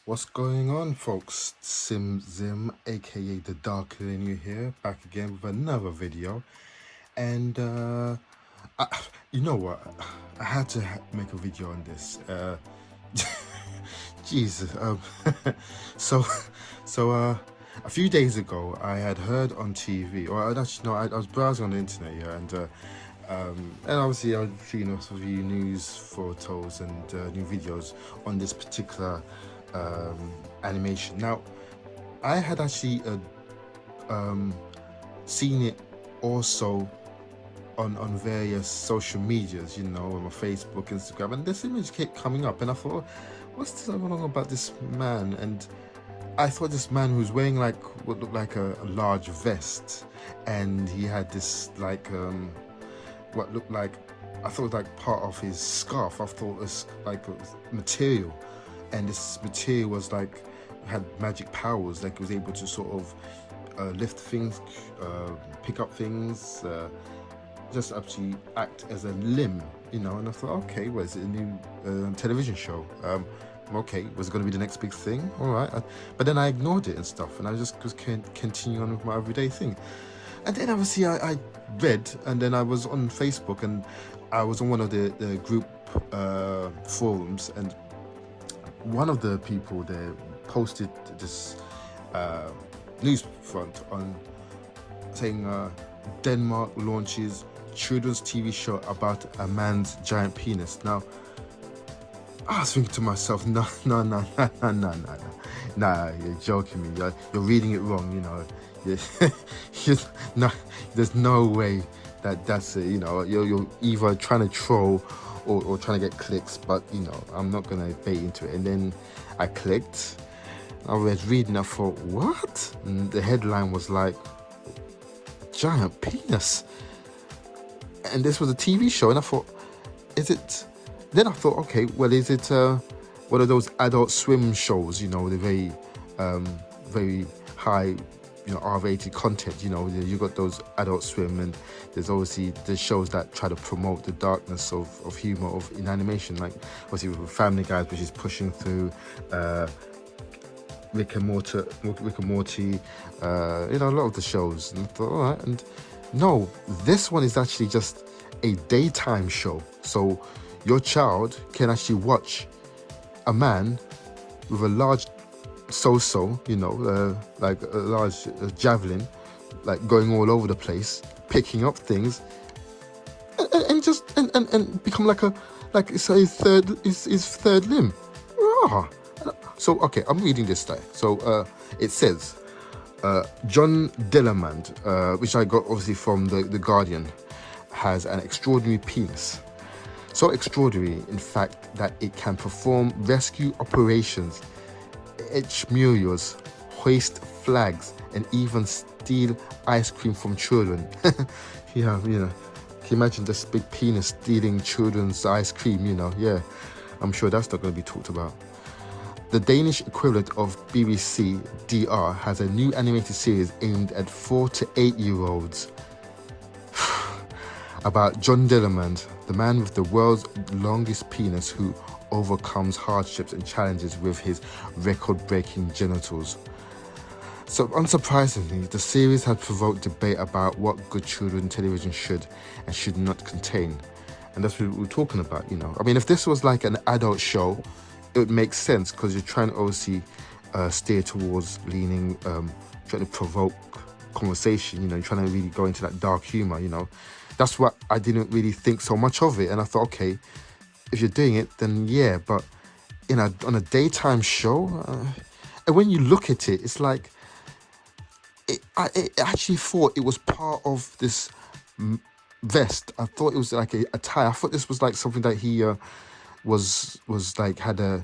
What's going on, folks? Zim, aka the Darker Than You here, back again with another video. And you know what? I had to make a video on this. Jesus. So, so a few days ago, I had heard on TV, or I'd actually no, I was browsing on the internet, yeah, and obviously I was seeing lots of news photos and new videos on this particular animation. Now, I had actually seen it also on various social medias, on my Facebook, Instagram, and this image kept coming up, and I thought, what's this going on about this man? And I thought this man who was wearing like what looked like a large vest, and he had this like what looked like, I thought it was like part of his scarf. I thought it was like a material, and this material was like had magic powers, like it was able to sort of lift things, pick up things, just actually act as a limb, And I thought, okay, well, is it a new television show? Okay, was it going to be the next big thing? All right, but then I ignored it and stuff, and I just continue on with my everyday thing. And then obviously I read, and then I was on Facebook, and I was on one of the group forums, and one of the people there posted this news front on saying Denmark launches children's TV show about a man's giant penis. Now, I was thinking to myself, no, you're joking me. You're reading it wrong, no, there's no way that's it. You're either trying to troll or trying to get clicks, but I'm not gonna bait into it. And then I clicked. I was reading. I thought, what? And the headline was like, giant penis. And this was a TV show, and I thought, is it? Then I thought, okay, well, is it one of those Adult Swim shows? The very high, R-rated content. You got those Adult Swim, and there's obviously the shows that try to promote the darkness of humor in animation, like obviously with Family Guy, which is pushing through. Rick and Morty, a lot of the shows. And I thought, all right, and no, this one is actually just a daytime show. So your child can actually watch a man with a large like a large javelin, like going all over the place, picking up things, and become like it's his third limb. Ah. So, okay, I'm reading this there. So, it says, John Dillermand, which I got obviously from the Guardian, has an extraordinary penis. So extraordinary, in fact, that it can perform rescue operations, etch murals, hoist flags, and even steal ice cream from children. Yeah, can you imagine this big penis stealing children's ice cream, Yeah, I'm sure that's not going to be talked about. The Danish equivalent of BBC DR has a new animated series aimed at 4 to 8-year-olds about John Dillermand, the man with the world's longest penis who overcomes hardships and challenges with his record-breaking genitals. So unsurprisingly, the series has provoked debate about what good children television should and should not contain. And that's what we're talking about, I mean, if this was like an adult show, it would make sense, because you're trying to obviously steer towards leaning, trying to provoke conversation, you're trying to really go into that dark humor, That's what I didn't really think so much of it. And I thought, okay, if you're doing it, then yeah, but on a daytime show, and when you look at it, it's like, I actually thought it was part of this vest. I thought it was like a tie. I thought this was like something that he was like had a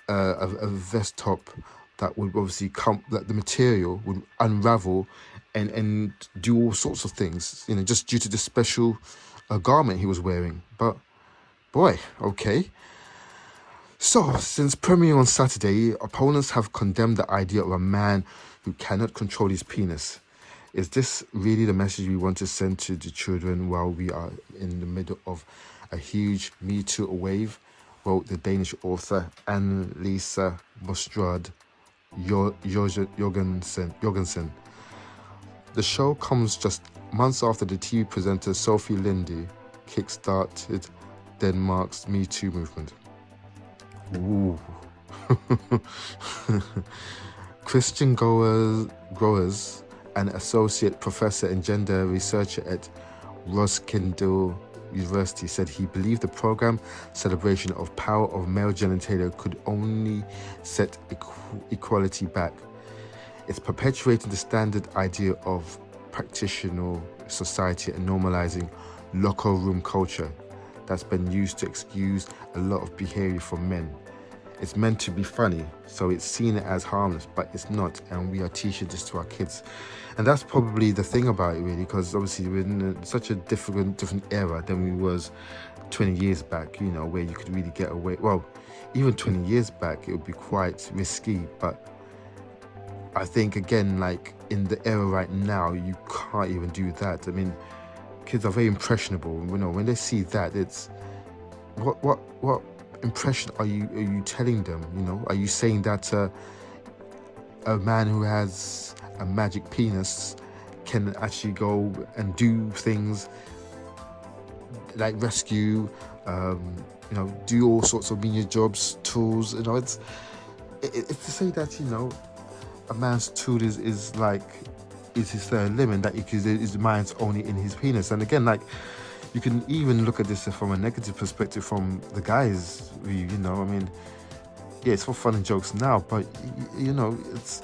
vest top that would obviously come, that the material would unravel and do all sorts of things, just due to the special garment he was wearing. But boy, okay. So, since premiering on Saturday, opponents have condemned the idea of a man who cannot control his penis. Is this really the message we want to send to the children while we are in the middle of a huge Me Too wave? wrote the Danish author Anne-Lise Bostrad Jorgensen. The show comes just months after the TV presenter Sophie Linde kick-started Denmark's Me Too movement. Ooh. Christian Growers, an associate professor and gender researcher at Roskilde University, said he believed the program celebration of power of male genitalia could only set equality back. It's perpetuating the standard idea of practitioner society and normalizing locker room culture that's been used to excuse a lot of behavior from men. It's meant to be funny, so it's seen as harmless, but it's not, and we are teaching this to our kids. And that's probably the thing about it, really, because obviously we're in such a different era than we was 20 years back, you know, where you could really get away. Well, even 20 years back, it would be quite risky, but I think, again, like in the era right now, you can't even do that. I mean, kids are very impressionable. You know, when they see that, it's what impression are you telling them? You know, are you saying that a man who has a magic penis can actually go and do things like rescue, you know, do all sorts of menial jobs, tools? You know, it's to say that, you know, a man's tool is his third limb, and that his mind's only in his penis. And again, like, you can even look at this from a negative perspective from the guy's view, you know. I mean, yeah, it's for fun and jokes now, but, you know, it's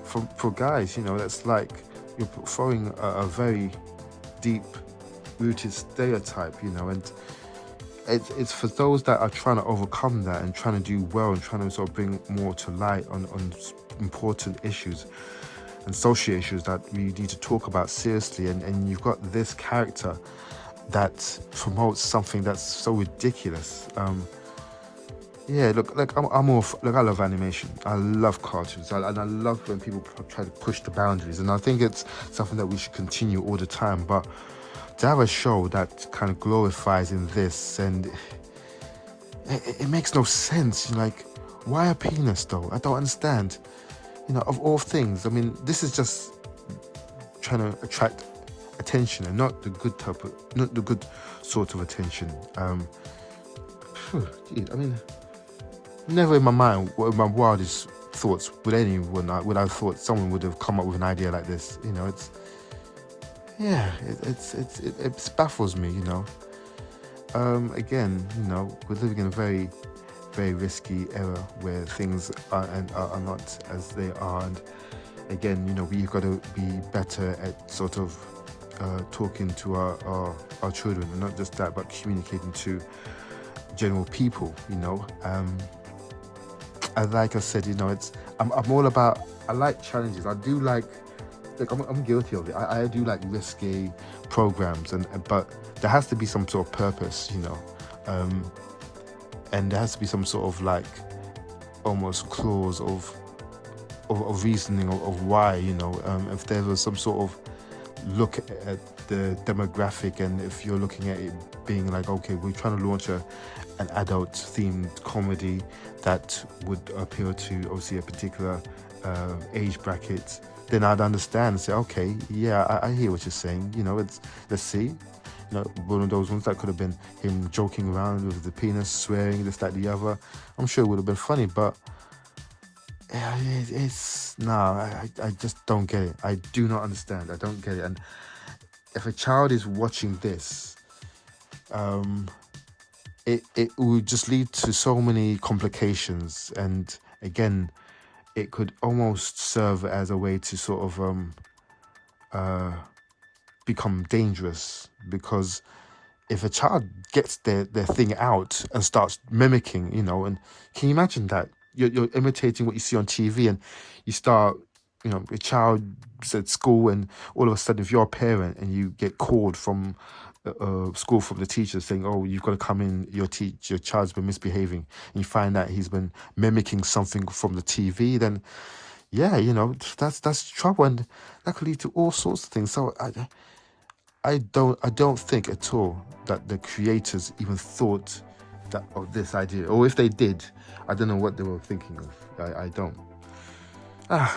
for guys, you know, that's like you're throwing a very deep-rooted stereotype, you know, and it's for those that are trying to overcome that and trying to do well and trying to sort of bring more to light on important issues and social issues that we need to talk about seriously. And you've got this character that promotes something that's so ridiculous. Yeah, look, I'm all look. I love animation. I love cartoons, and I love when people try to push the boundaries. And I think it's something that we should continue all the time. But to have a show that kind of glorifies in this, and it makes no sense. You're like, why a penis though? I don't understand. You know, of all things, I mean, this is just trying to attract attention, and not the good type of, not the good sort of attention. I mean, never in my mind, in my wildest thoughts, would I thought someone would have come up with an idea like this. You know, it baffles me. You know, again, you know, we're living in a very, very risky era where things are not as they are, and again, you know, we've got to be better at sort of talking to our children, and not just that, but communicating to general people. You know, like I said, you know, I'm all about, I like challenges. I do like I'm guilty of it. I do like risky programs, but there has to be some sort of purpose, you know, and there has to be some sort of like almost clause of reasoning of why, you know, if there was some sort of look at the demographic, and if you're looking at it being like, okay, we're trying to launch an adult themed comedy that would appeal to obviously a particular age bracket, then I'd understand and say, okay, yeah, I hear what you're saying. You know, let's see. You know, one of those ones that could have been him joking around with the penis, swearing, this, that, the other. I'm sure it would have been funny, but I just don't get it. I do not understand. I don't get it. And if a child is watching this, it would just lead to so many complications. And again, it could almost serve as a way to sort of become dangerous, because if a child gets their thing out and starts mimicking, you know, and can you imagine that? You're imitating what you see on TV, and you start, you know, a child's at school, and all of a sudden, if you're a parent and you get called from school from the teacher saying, oh, you've got to come in, your child's been misbehaving, and you find out he's been mimicking something from the TV, then yeah, you know, that's trouble, and that could lead to all sorts of things. So I don't think at all that the creators even thought this idea, or if they did, I don't know what they were thinking of. I don't.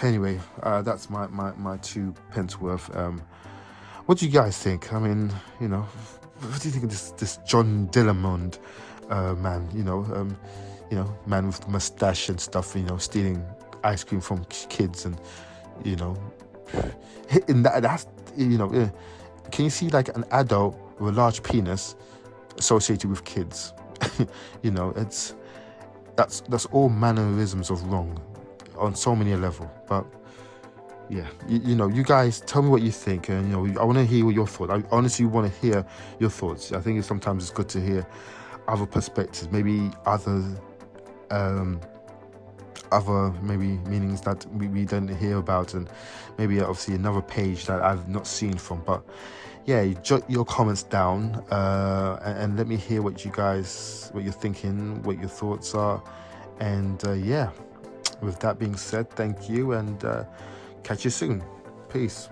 Anyway, that's my 2 pence worth. What do you guys think? I mean, what do you think of this John Dillermand man? Man with the mustache and stuff. Stealing ice cream from kids, and in that's can you see like an adult with a large penis associated with kids? That's all mannerisms of wrong on so many levels. But yeah, you guys tell me what you think, and I want to hear your thoughts. I honestly want to hear your thoughts. I think sometimes it's good to hear other perspectives, maybe other maybe meanings that we don't hear about, and maybe obviously another page that I've not seen from. But yeah, jot your comments down and let me hear what you're thinking, what your thoughts are. And yeah, with that being said, thank you, and catch you soon. Peace.